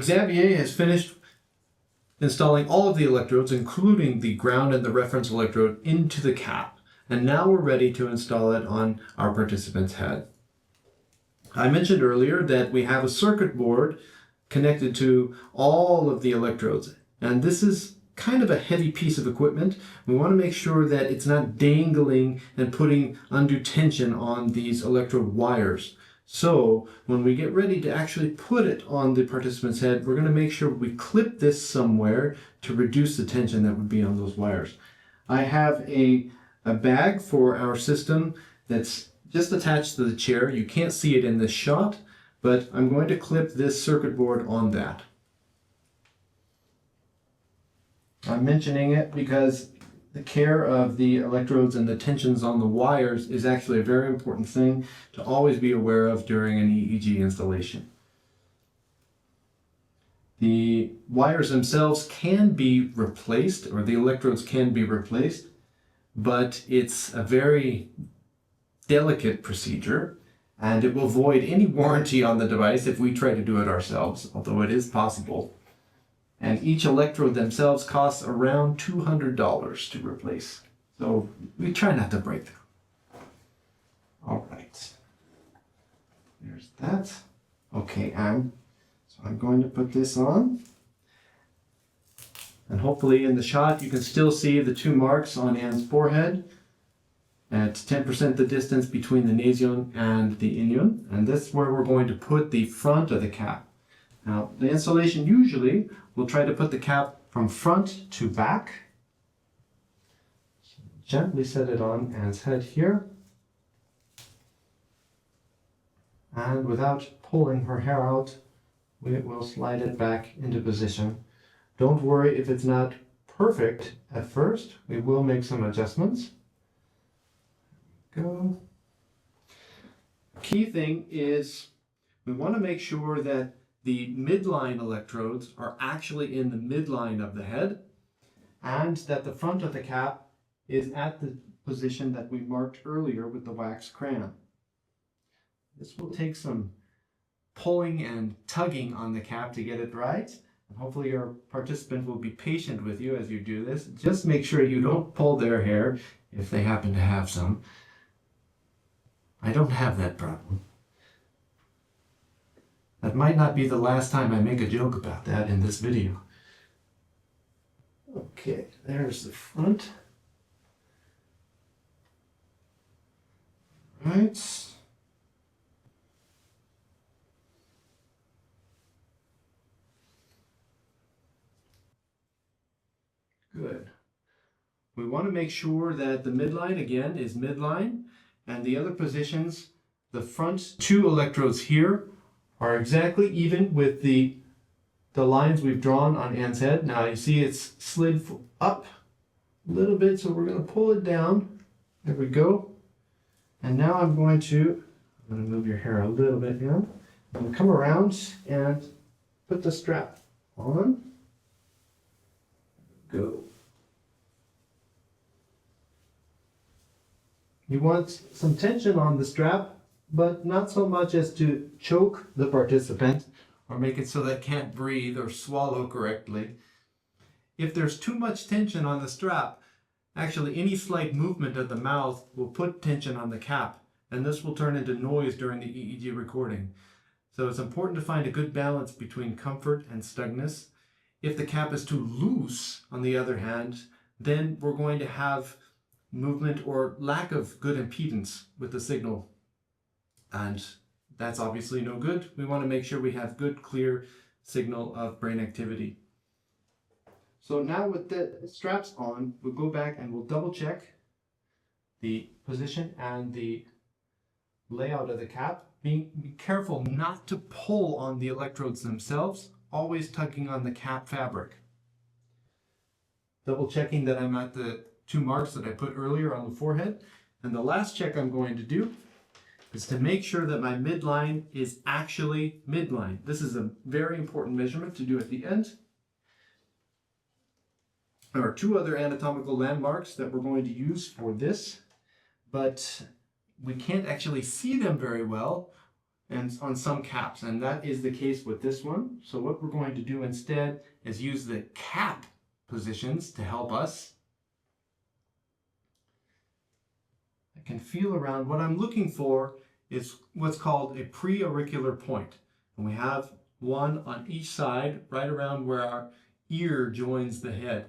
Xavier has finished installing all of the electrodes, including the ground and the reference electrode, into the cap. And now we're ready to install it on our participant's head. I mentioned earlier that we have a circuit board connected to all of the electrodes. And this is kind of a heavy piece of equipment. We want to make sure that it's not dangling and putting undue tension on these electrode wires. So when we get ready to actually put it on the participant's head, we're going to make sure we clip this somewhere to reduce the tension that would be on those wires. I have a bag for our system that's just attached to the chair. You can't see it in this shot, but I'm going to clip this circuit board on that. I'm mentioning it because the care of the electrodes and the tensions on the wires is actually a very important thing to always be aware of during an EEG installation. The wires themselves can be replaced, or the electrodes can be replaced, but it's a very delicate procedure, and it will void any warranty on the device if we try to do it ourselves, although it is possible. And each electrode themselves costs around $200 to replace. So we try not to break them. All right. There's that. Okay, so I'm going to put this on. And hopefully in the shot you can still see the two marks on Anne's forehead at 10% the distance between the nasion and the inion. And that's where we're going to put the front of the cap. Now, the installation usually we'll try to put the cap from front to back. So gently set it on Anne's head here. And without pulling her hair out, we will slide it back into position. Don't worry if it's not perfect at first. We will make some adjustments. Go. Key thing is we want to make sure that the midline electrodes are actually in the midline of the head, and that the front of the cap is at the position that we marked earlier with the wax crayon. This will take some pulling and tugging on the cap to get it right. And hopefully your participant will be patient with you as you do this. Just make sure you don't pull their hair if they happen to have some. I don't have that problem. That might not be the last time I make a joke about that in this video. Okay, there's the front. Right. Good. We want to make sure that the midline again is midline, and the other positions, the front two electrodes here are exactly even with the lines we've drawn on Anne's head. Now you see it's slid up a little bit, so we're going to pull it down. There we go. And now I'm going to move your hair a little bit now. I'm going to come around and put the strap on. Go. You want some tension on the strap, but not so much as to choke the participant or make it so they can't breathe or swallow correctly. If there's too much tension on the strap, actually any slight movement of the mouth will put tension on the cap, and this will turn into noise during the EEG recording. So it's important to find a good balance between comfort and snugness. If the cap is too loose, on the other hand, then we're going to have movement or lack of good impedance with the signal. And that's obviously no good. We want to make sure we have good, clear signal of brain activity. So now with the straps on, we'll go back and we'll double check the position and the layout of the cap. Be careful not to pull on the electrodes themselves, always tugging on the cap fabric. Double checking that I'm at the two marks that I put earlier on the forehead. And the last check I'm going to do is to make sure that my midline is actually midline. This is a very important measurement to do at the end. There are two other anatomical landmarks that we're going to use for this, but we can't actually see them very well and on some caps, and that is the case with this one. So what we're going to do instead is use the cap positions to help us. I can feel around. What I'm looking for is what's called a pre-auricular point. And we have one on each side, right around where our ear joins the head,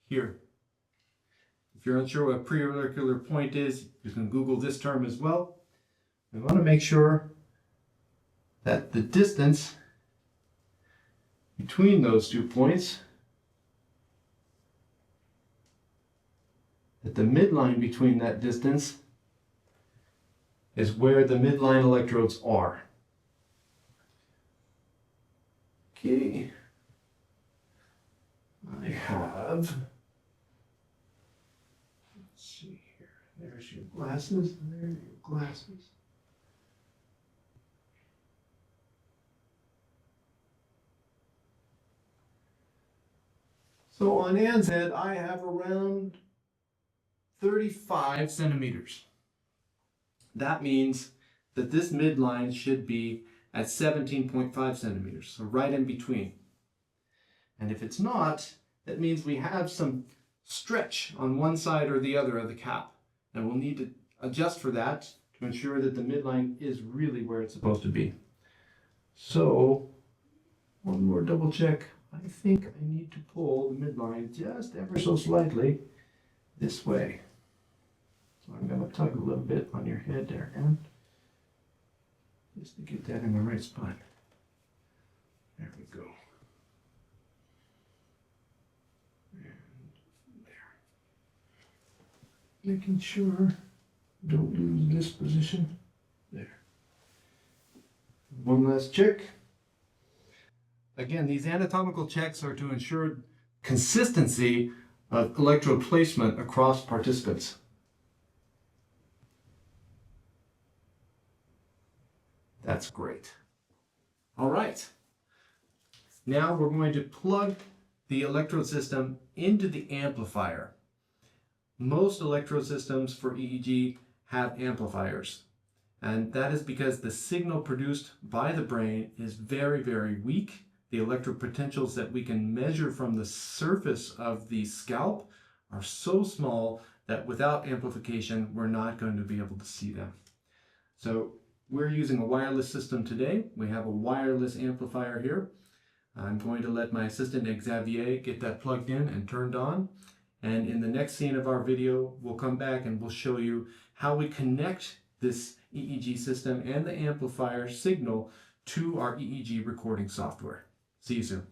here. If you're unsure what a pre-auricular point is, you can Google this term as well. We want to make sure that the distance between those 2 points, that the midline between that distance is where the midline electrodes are. Okay, I have, let's see here, there's your glasses, and there are your glasses. So on Ann's head, I have around 35 centimeters. That means that this midline should be at 17.5 centimeters, so right in between. And if it's not, that means we have some stretch on one side or the other of the cap. And we'll need to adjust for that to ensure that the midline is really where it's supposed to be. So, one more double check. I think I need to pull the midline just ever so slightly this way. So I'm going to tug a little bit on your head there, Ann, just to get that in the right spot. There we go. And there. Making sure don't lose this position. There. One last check. Again, these anatomical checks are to ensure consistency of electrode placement across participants. That's great. All right. Now we're going to plug the electrode system into the amplifier. Most electrode systems for EEG have amplifiers, and that is because the signal produced by the brain is very, very weak. The electric potentials that we can measure from the surface of the scalp are so small that without amplification, we're not going to be able to see them. So we're using a wireless system today. We have a wireless amplifier here. I'm going to let my assistant Xavier get that plugged in and turned on. And in the next scene of our video, we'll come back and we'll show you how we connect this EEG system and the amplifier signal to our EEG recording software. See you soon.